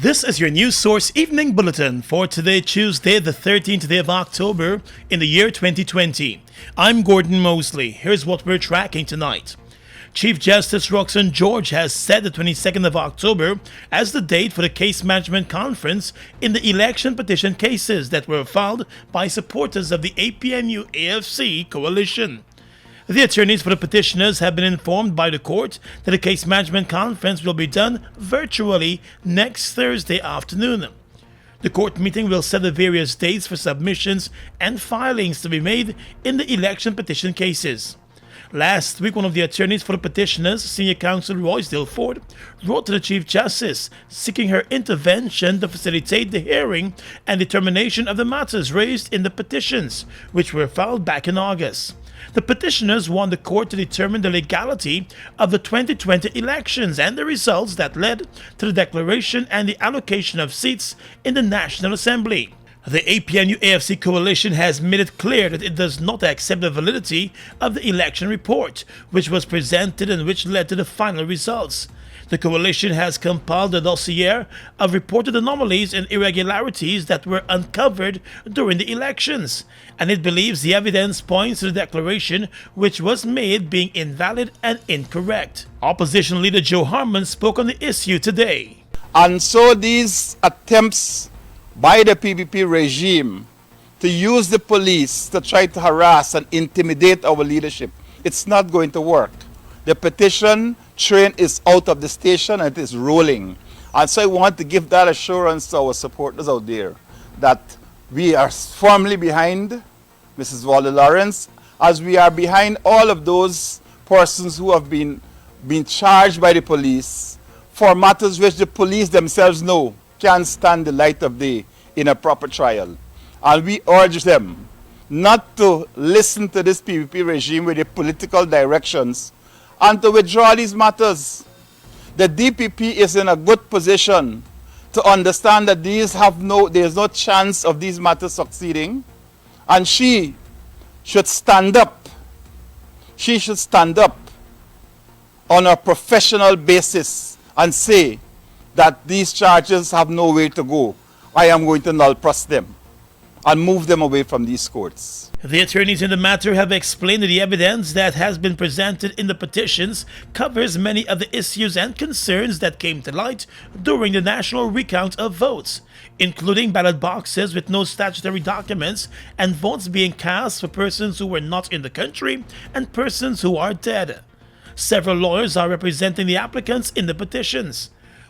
This is your News Source Evening Bulletin for today, Tuesday, the 13th day of October in the year 2020. I'm Gordon Mosley. Here's what we're tracking tonight. Chief Justice Roxanne George has set the 22nd of October as the date for the case management conference in the election petition cases that were filed by supporters of the APNU-AFC coalition. The attorneys for the petitioners have been informed by the court that the case management conference will be done virtually next Thursday afternoon. The court meeting will set the various dates for submissions and filings to be made in the election petition cases. Last week, one of the attorneys for the petitioners, Senior Counsel Roysdale Ford, wrote to the Chief Justice seeking her intervention to facilitate the hearing and determination of the matters raised in the petitions, which were filed back in August. The petitioners want the court to determine the legality of the 2020 elections and the results that led to the declaration and the allocation of seats in the National Assembly. The APNU-AFC coalition has made it clear that it does not accept the validity of the election report, which was presented and which led to the final results. The coalition has compiled a dossier of reported anomalies and irregularities that were uncovered during the elections, and it believes the evidence points to the declaration which was made being invalid and incorrect. Opposition leader Joe Harmon spoke on the issue today. And so these attempts by the PPP regime to use the police to try to harass and intimidate our leadership, it's not going to work. The petition train is out of the station and it is rolling. And so I want to give that assurance to our supporters out there that we are firmly behind Mrs. Wally Lawrence, as we are behind all of those persons who have been charged by the police for matters which the police themselves know can't stand the light of day in a proper trial. And we urge them not to listen to this PPP regime with the political directions and to withdraw these matters. The DPP is in a good position to understand that there's no chance of these matters succeeding, and she should stand up. She should stand up on a professional basis and say that these charges have no way to go. I am going to null press them and move them away from these courts. The attorneys in the matter have explained that the evidence that has been presented in the petitions covers many of the issues and concerns that came to light during the national recount of votes, including ballot boxes with no statutory documents and votes being cast for persons who were not in the country and persons who are dead. Several lawyers are representing the applicants in the petitions.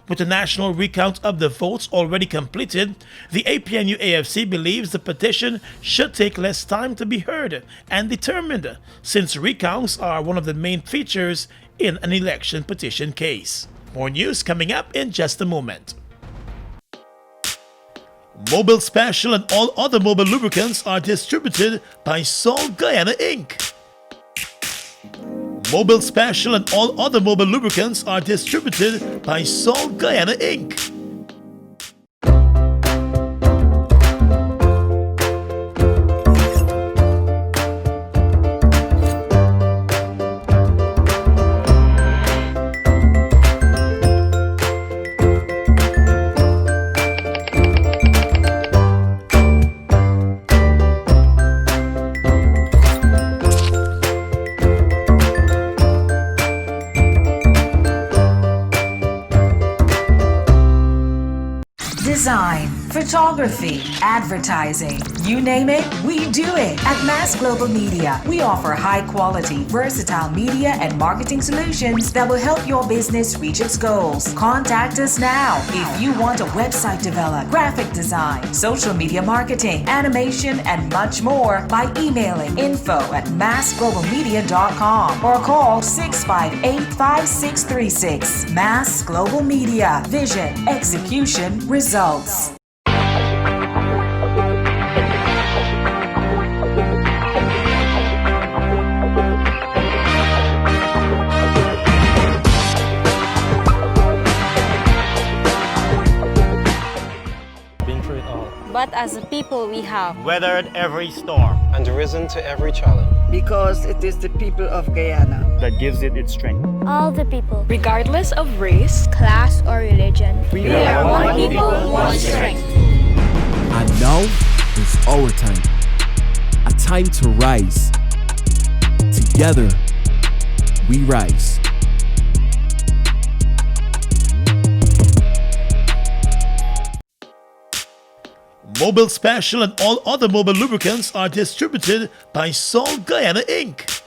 With the national recount of the votes already completed, the APNU-AFC believes the petition should take less time to be heard and determined, since recounts are one of the main features in an election petition case. More news coming up in just a moment. Mobile Special and all other mobile lubricants are distributed by Salt Guyana Inc. Mobile Special and all other mobile lubricants are distributed by Salt Guyana Inc. Design, photography, advertising, you name it, we do it. At Mass Global Media, we offer high-quality, versatile media and marketing solutions that will help your business reach its goals. Contact us now if you want a website developed, graphic design, social media marketing, animation, and much more by emailing info@massglobalmedia.com or call 658-5636. Mass Global Media. Vision, execution, results. Been through it all. But as a people we have Weathered every storm And risen to every challenge. because it is the people of Guyana that gives it its strength. All the people, regardless of race, class, or religion. we are one people, one strength. And now is our time. A time to rise. Together, we rise. Mobile Special and all other mobile lubricants are distributed by Salt Guyana Inc.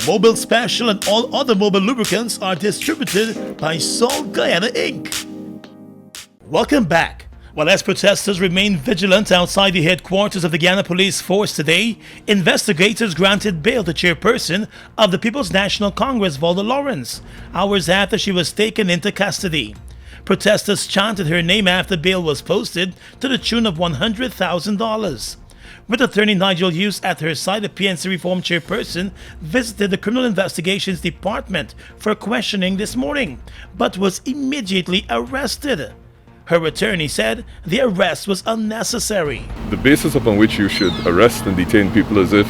Mobile Special and all other mobile lubricants are distributed by Salt Guyana Inc. Welcome back. While as protesters remain vigilant outside the headquarters of the Guyana Police Force today, investigators granted bail to chairperson of the People's National Congress, Volda Lawrence, hours after she was taken into custody. Protesters chanted her name after bail was posted to the tune of $100,000. With attorney Nigel Hughes at her side, the PNC Reform chairperson visited the Criminal Investigations Department for questioning this morning, but was immediately arrested. Her attorney said the arrest was unnecessary. The basis upon which you should arrest and detain people is if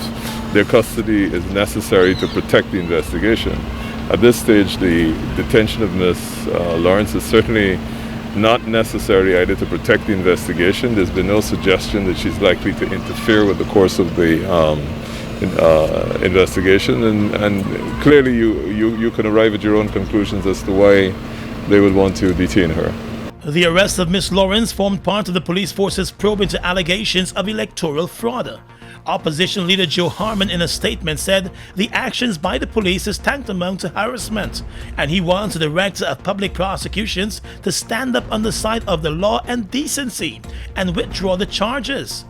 their custody is necessary to protect the investigation. At this stage, the detention of Ms. Lawrence is certainly not necessary either to protect the investigation. There's been no suggestion that she's likely to interfere with the course of the investigation, and clearly you can arrive at your own conclusions as to why they would want to detain her. The arrest of Ms. Lawrence formed part of the police force's probe into allegations of electoral fraud. Opposition leader Joe Harmon in a statement said the actions by the police is tantamount to harassment, and he wants the Director of Public Prosecutions to stand up on the side of the law and decency and withdraw the charges.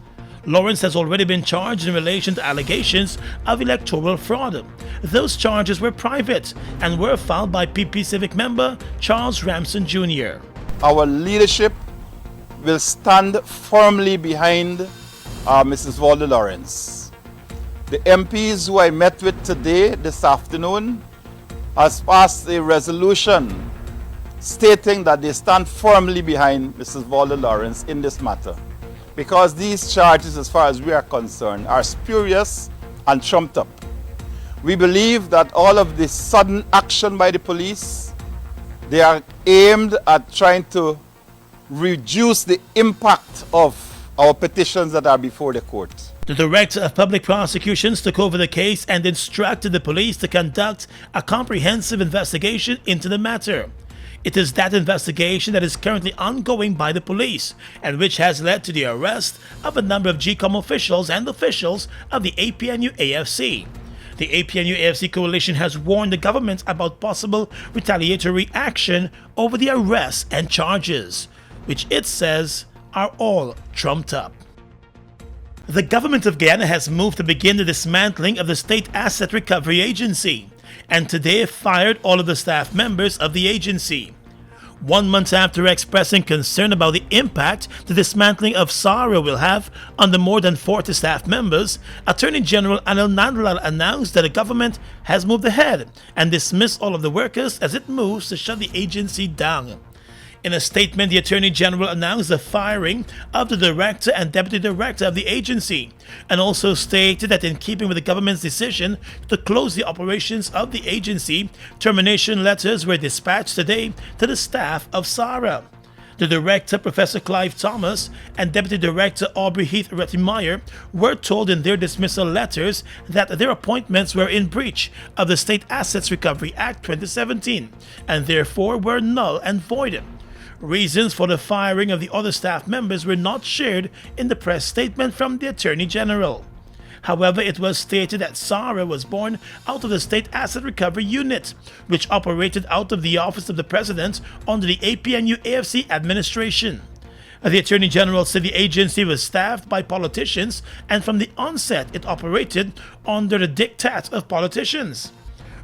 Lawrence has already been charged in relation to allegations of electoral fraud. Those charges were private and were filed by PP Civic member Charles Ramson Jr. Our leadership will stand firmly behind Mrs. Volda Lawrence. The MPs who I met with today, this afternoon, has passed a resolution stating that they stand firmly behind Mrs. Volda Lawrence in this matter, because these charges, as far as we are concerned, are spurious and trumped up. We believe that all of this sudden action by the police, they are aimed at trying to reduce the impact of our petitions that are before the court. The Director of Public Prosecutions took over the case and instructed the police to conduct a comprehensive investigation into the matter. It is that investigation that is currently ongoing by the police, and which has led to the arrest of a number of GCOM officials and officials of the APNU-AFC. The APNU-AFC coalition has warned the government about possible retaliatory action over the arrests and charges, which it says are all trumped up. The government of Guyana has moved to begin the dismantling of the State Asset Recovery Agency, and today fired all of the staff members of the agency. 1 month after expressing concern about the impact the dismantling of SARA will have on the more than 40 staff members, Attorney General Anil Nandlal announced that the government has moved ahead and dismissed all of the workers as it moves to shut the agency down. In a statement, the Attorney General announced the firing of the Director and Deputy Director of the agency, and also stated that in keeping with the government's decision to close the operations of the agency, termination letters were dispatched today to the staff of SARA. The Director, Professor Clive Thomas, and Deputy Director Aubrey Heath Rettimeyer were told in their dismissal letters that their appointments were in breach of the State Assets Recovery Act 2017 and therefore were null and void. Reasons for the firing of the other staff members were not shared in the press statement from the Attorney General. However, it was stated that SARA was born out of the State Asset Recovery Unit, which operated out of the Office of the President under the APNU-AFC administration. The Attorney General said the agency was staffed by politicians, and from the onset it operated under the diktat of politicians.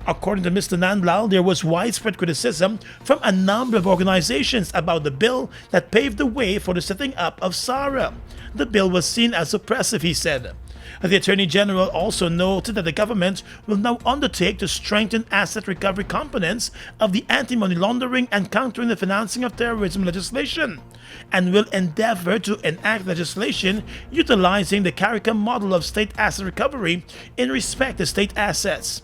According to Mr. Nandlal, there was widespread criticism from a number of organizations about the bill that paved the way for the setting up of SARA. The bill was seen as oppressive, he said. The Attorney General also noted that the government will now undertake to strengthen asset recovery components of the anti-money laundering and countering the financing of terrorism legislation, and will endeavor to enact legislation utilizing the CARICOM model of state asset recovery in respect to state assets.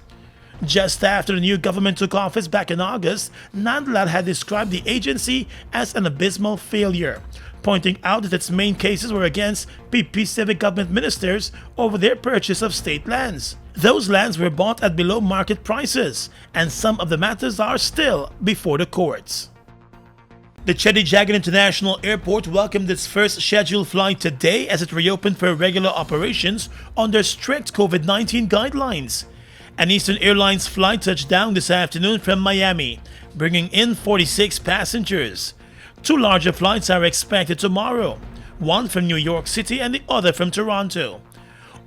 Just after the new government took office back in August, Nandlal had described the agency as an abysmal failure, pointing out that its main cases were against PP civic government ministers over their purchase of state lands. Those lands were bought at below market prices, and some of the matters are still before the courts. The Chedijagan International Airport welcomed its first scheduled flight today as it reopened for regular operations under strict COVID-19 guidelines. An Eastern Airlines flight touched down this afternoon from Miami, bringing in 46 passengers. Two larger flights are expected tomorrow, one from New York City and the other from Toronto.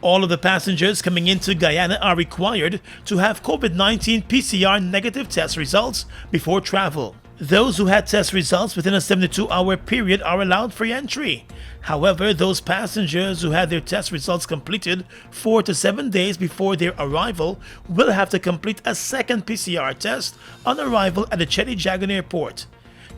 All of the passengers coming into Guyana are required to have COVID-19 PCR negative test results before travel. Those who had test results within a 72-hour period are allowed free entry. However, those passengers who had their test results completed 4 to 7 days before their arrival will have to complete a second PCR test on arrival at the Chedijagan Airport.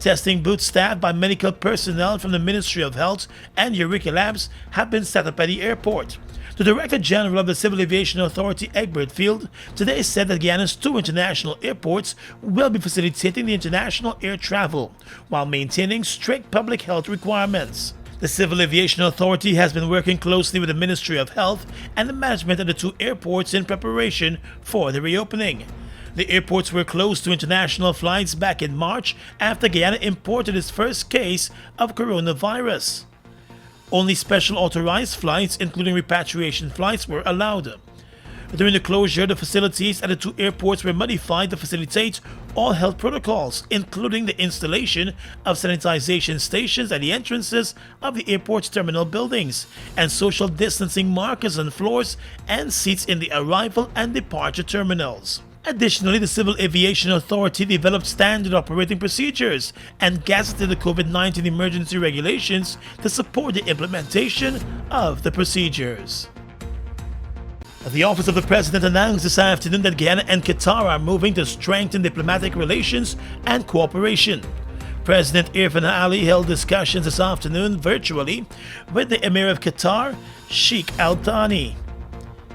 Testing booths staffed by medical personnel from the Ministry of Health and Eureka Labs have been set up at the airport. The Director General of the Civil Aviation Authority, Egbert Field, today said that Guyana's two international airports will be facilitating the international air travel while maintaining strict public health requirements. The Civil Aviation Authority has been working closely with the Ministry of Health and the management of the two airports in preparation for the reopening. The airports were closed to international flights back in March after Guyana imported its first case of coronavirus. Only special authorized flights, including repatriation flights, were allowed. During the closure, the facilities at the two airports were modified to facilitate all health protocols, including the installation of sanitization stations at the entrances of the airport's terminal buildings and social distancing markers on floors and seats in the arrival and departure terminals. Additionally, the Civil Aviation Authority developed standard operating procedures and gazetted the COVID-19 emergency regulations to support the implementation of the procedures. The Office of the President announced this afternoon that Guyana and Qatar are moving to strengthen diplomatic relations and cooperation. President Irfan Ali held discussions this afternoon virtually with the Emir of Qatar, Sheikh Al Thani.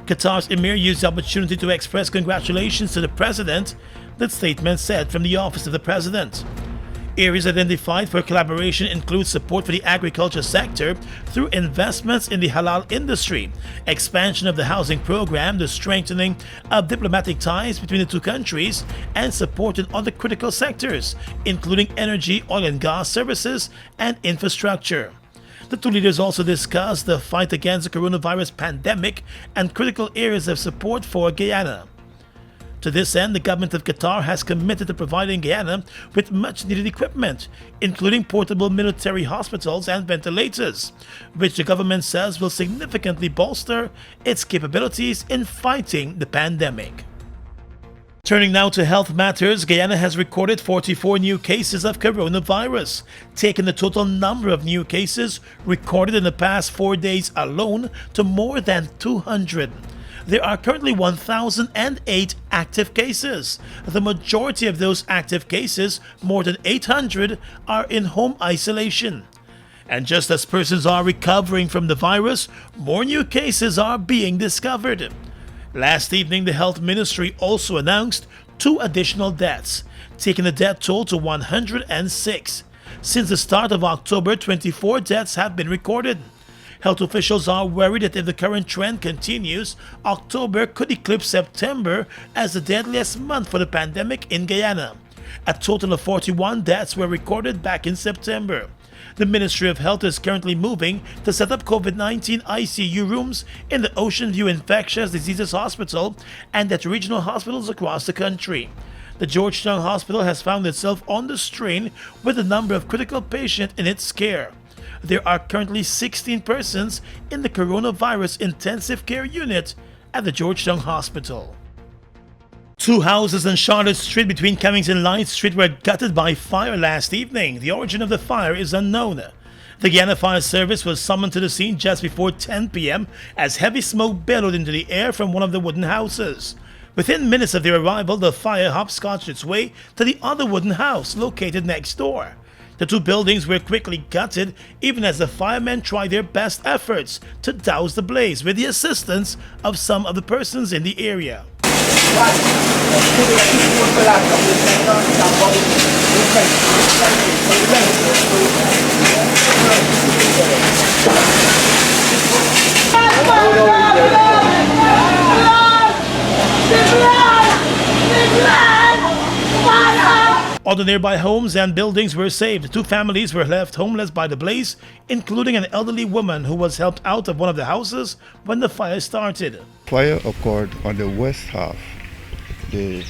Qatar's Emir used the opportunity to express congratulations to the President, the statement said from the Office of the President. Areas identified for collaboration include support for the agriculture sector through investments in the halal industry, expansion of the housing program, the strengthening of diplomatic ties between the two countries, and support in other critical sectors, including energy, oil and gas services, and infrastructure. The two leaders also discussed the fight against the coronavirus pandemic and critical areas of support for Guyana. To this end, the government of Qatar has committed to providing Guyana with much-needed equipment, including portable military hospitals and ventilators, which the government says will significantly bolster its capabilities in fighting the pandemic. Turning now to health matters, Guyana has recorded 44 new cases of coronavirus, taking the total number of new cases recorded in the past 4 days alone to more than 200. There are currently 1,008 active cases. The majority of those active cases, more than 800, are in home isolation. And just as persons are recovering from the virus, more new cases are being discovered. Last evening, the Health Ministry also announced 2 additional deaths, taking the death toll to 106. Since the start of October, 24 deaths have been recorded. Health officials are worried that if the current trend continues, October could eclipse September as the deadliest month for the pandemic in Guyana. A total of 41 deaths were recorded back in September. The Ministry of Health is currently moving to set up COVID-19 ICU rooms in the Ocean View Infectious Diseases Hospital and at regional hospitals across the country. The Georgetown Hospital has found itself on the strain with a number of critical patients in its care. There are currently 16 persons in the coronavirus intensive care unit at the Georgetown Hospital. 2 houses on Charlotte Street between Cummings and Light Street were gutted by fire last evening. The origin of the fire is unknown. The Guyana Fire Service was summoned to the scene just before 10 p.m. as heavy smoke billowed into the air from one of the wooden houses. Within minutes of their arrival, the fire hopscotched its way to the other wooden house located next door. The 2 buildings were quickly gutted even as the firemen tried their best efforts to douse the blaze with the assistance of some of the persons in the area. All the nearby homes and buildings were saved. 2 families were left homeless by the blaze, including an elderly woman who was helped out of one of the houses when the fire started. Fire occurred on the west half, the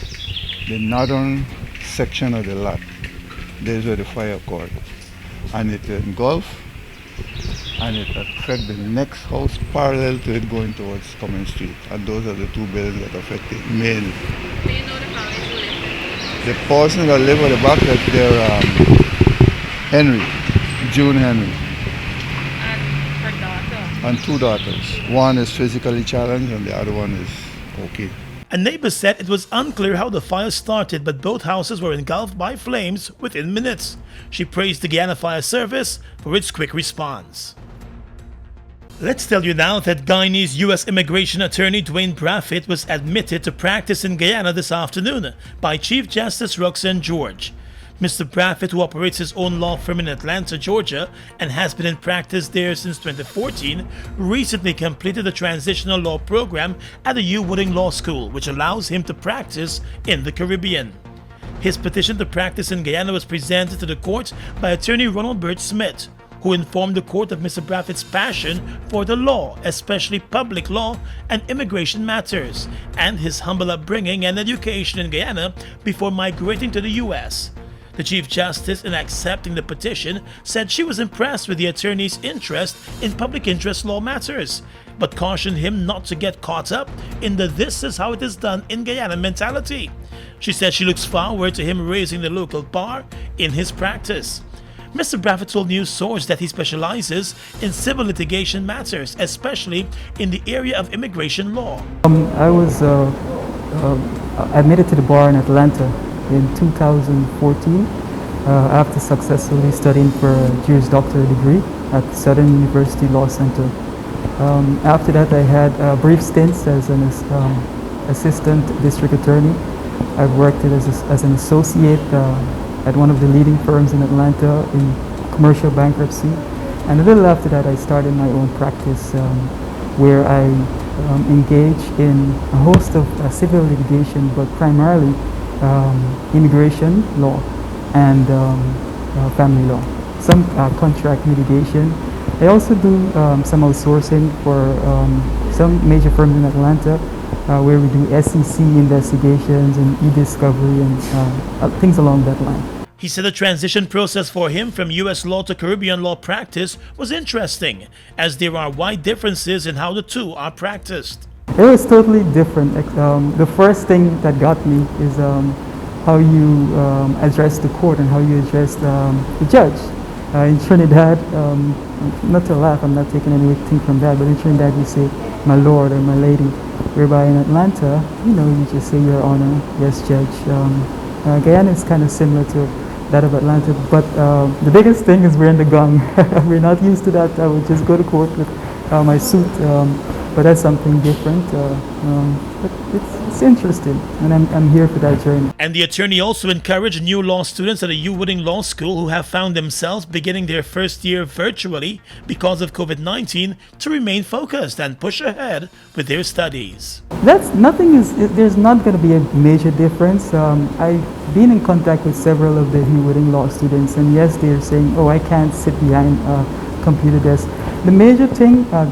northern section of the lot. There's where the fire occurred. And it engulfed and it affected the next house parallel to it going towards Common Street. And those are the 2 buildings that affected mainly. Do you know the families who live there? The person that live at the back, that's their Henry, June Henry. And her daughter? And 2 daughters. One is physically challenged and the other one is okay. A neighbor said it was unclear how the fire started, but both houses were engulfed by flames within minutes. She praised the Guyana Fire Service for its quick response. Let's tell you now that Guyanese U.S. immigration attorney Dwayne Brafitt was admitted to practice in Guyana this afternoon by Chief Justice Roxanne George. Mr. Brafitt, who operates his own law firm in Atlanta, Georgia, and has been in practice there since 2014, recently completed a transitional law program at the U Wooding Law School, which allows him to practice in the Caribbean. His petition to practice in Guyana was presented to the court by attorney Ronald Birch Smith, who informed the court of Mr. Brafitt's passion for the law, especially public law and immigration matters, and his humble upbringing and education in Guyana before migrating to the U.S. The Chief Justice, in accepting the petition, said she was impressed with the attorney's interest in public interest law matters, but cautioned him not to get caught up in the "this is how it is done in Guyana" mentality. She said she looks forward to him raising the local bar in his practice. Mr. Brafitt told News Source that he specializes in civil litigation matters, especially in the area of immigration law. I was admitted to the bar in Atlanta in 2014 after successfully studying for a Juris Doctor degree at Southern University Law Center. After that, I had brief stints as an assistant district attorney. I've worked as an associate at one of the leading firms in Atlanta in commercial bankruptcy. And a little after that, I started my own practice where I engage in a host of civil litigation, but primarily immigration law and family law, some contract litigation. I also do some outsourcing for some major firms in Atlanta where we do SEC investigations and e-discovery and things along that line. He said the transition process for him from U.S. law to Caribbean law practice was interesting, as there are wide differences in how the two are practiced. It was totally different. The first thing that got me is how you address the court and how you address the judge. In Trinidad, not to laugh, I'm not taking anything from that, but in Trinidad you say "my lord" or "my lady," whereby in Atlanta, you just say "your honor," "yes, judge." Guyana is kind of similar to that of Atlanta, but the biggest thing is wearing the gun. We're not used to that. I would just go to court with my suit, but that's something different. But it's interesting, and I'm here for that journey. And the attorney also encouraged new law students at the U Wooding Law School who have found themselves beginning their first year virtually because of COVID-19 to remain focused and push ahead with their studies. There's not going to be a major difference. I've been in contact with several of the U Wooding Law students, and yes, they're saying, "Oh, I can't sit behind a computer desk." The major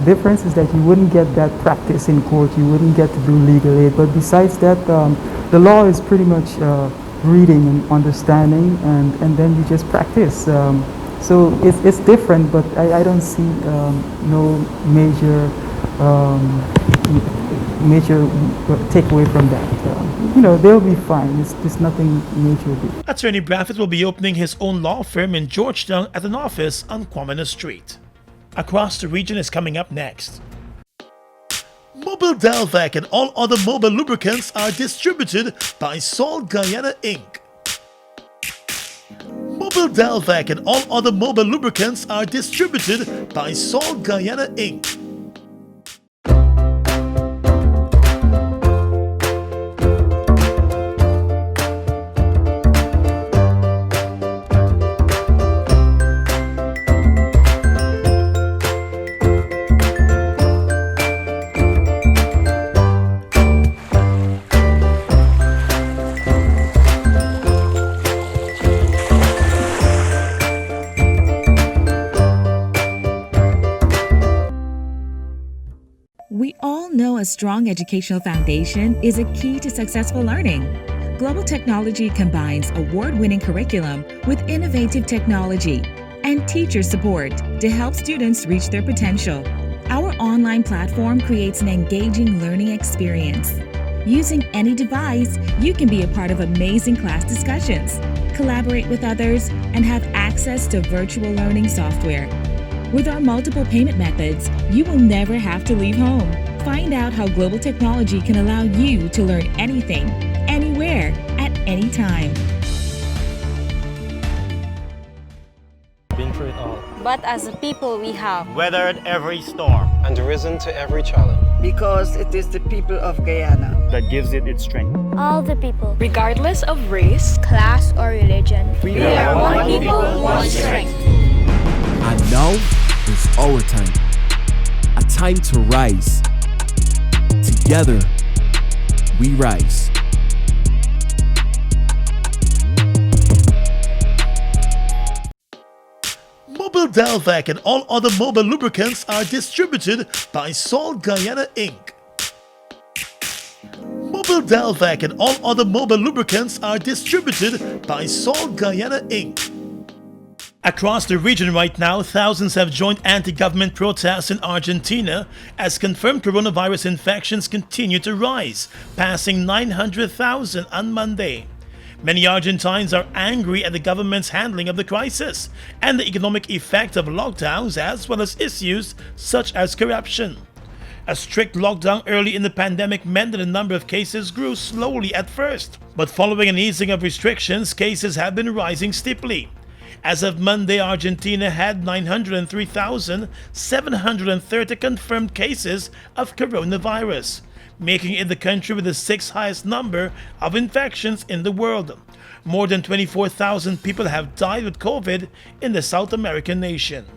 difference is that you wouldn't get that practice in court, you wouldn't get to do legal aid, but besides that, the law is pretty much reading and understanding, and then you just practice. So it's different, but I don't see no major takeaway from that. They'll be fine. It's nothing major. Attorney Brafitt will be opening his own law firm in Georgetown at an office on Quamina Street. Across the Region is coming up next. Mobile Delvac and all other mobile lubricants are distributed by Salt Guyana Inc. Mobile Delvac and all other mobile lubricants are distributed by Salt Guyana Inc. We all know a strong educational foundation is a key to successful learning. Global Technology combines award-winning curriculum with innovative technology and teacher support to help students reach their potential. Our online platform creates an engaging learning experience. Using any device, you can be a part of amazing class discussions, collaborate with others, and have access to virtual learning software. With our multiple payment methods, you will never have to leave home. Find out how Global Technology can allow you to learn anything, anywhere, at any time. Been through it all. But as a people, we have weathered every storm and risen to every challenge. Because it is the people of Guyana that gives it its strength. all the people, regardless of race, class, or religion. We are one people, one strength. And now is our time. A time to rise. Together, we rise. Mobile Delvac and all other mobile lubricants are distributed by Salt Guyana Inc. Mobile Delvac and all other mobile lubricants are distributed by Salt Guyana Inc. Across the region right now, thousands have joined anti-government protests in Argentina as confirmed coronavirus infections continue to rise, passing 900,000 on Monday. Many Argentines are angry at the government's handling of the crisis and the economic effect of lockdowns, as well as issues such as corruption. A strict lockdown early in the pandemic meant that the number of cases grew slowly at first, but following an easing of restrictions, cases have been rising steeply. As of Monday, Argentina had 903,730 confirmed cases of coronavirus, making it the country with the sixth highest number of infections in the world. More than 24,000 people have died with COVID in the South American nation.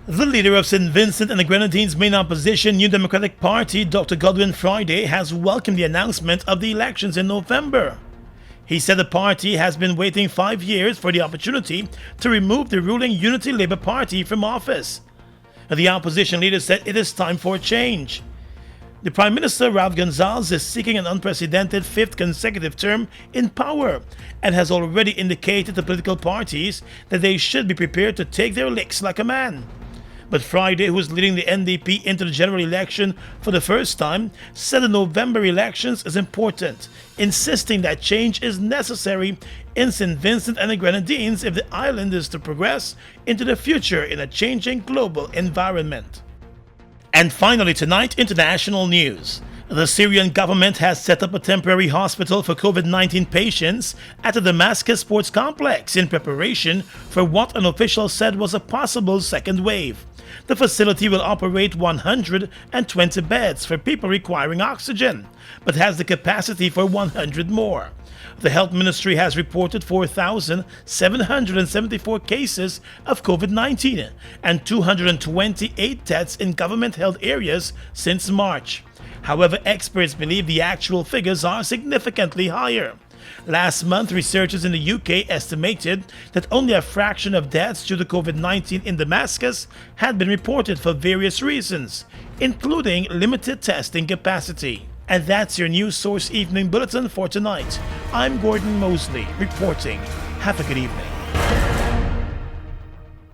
The leader of St. Vincent and the Grenadines' main opposition, New Democratic Party, Dr. Godwin Friday, has welcomed the announcement of the elections in November. He said the party has been waiting 5 years for the opportunity to remove the ruling Unity Labour Party from office. The opposition leader said it is time for a change. The Prime Minister, Ralph Gonzalez, is seeking an unprecedented fifth consecutive term in power and has already indicated to political parties that they should be prepared to take their licks like a man. But Friday, who is leading the NDP into the general election for the first time, said the November elections is important, insisting that change is necessary in St. Vincent and the Grenadines if the island is to progress into the future in a changing global environment. And finally tonight, international news. The Syrian government has set up a temporary hospital for COVID-19 patients at the Damascus Sports Complex in preparation for what an official said was a possible second wave. The facility will operate 120 beds for people requiring oxygen, but has the capacity for 100 more. The Health Ministry has reported 4,774 cases of COVID-19 and 228 deaths in government-held areas since March. However, experts believe the actual figures are significantly higher. Last month, researchers in the UK estimated that only a fraction of deaths due to COVID-19 in Damascus had been reported for various reasons, including limited testing capacity. And that's your News Source Evening Bulletin for tonight. I'm Gordon Mosley, reporting. Have a good evening.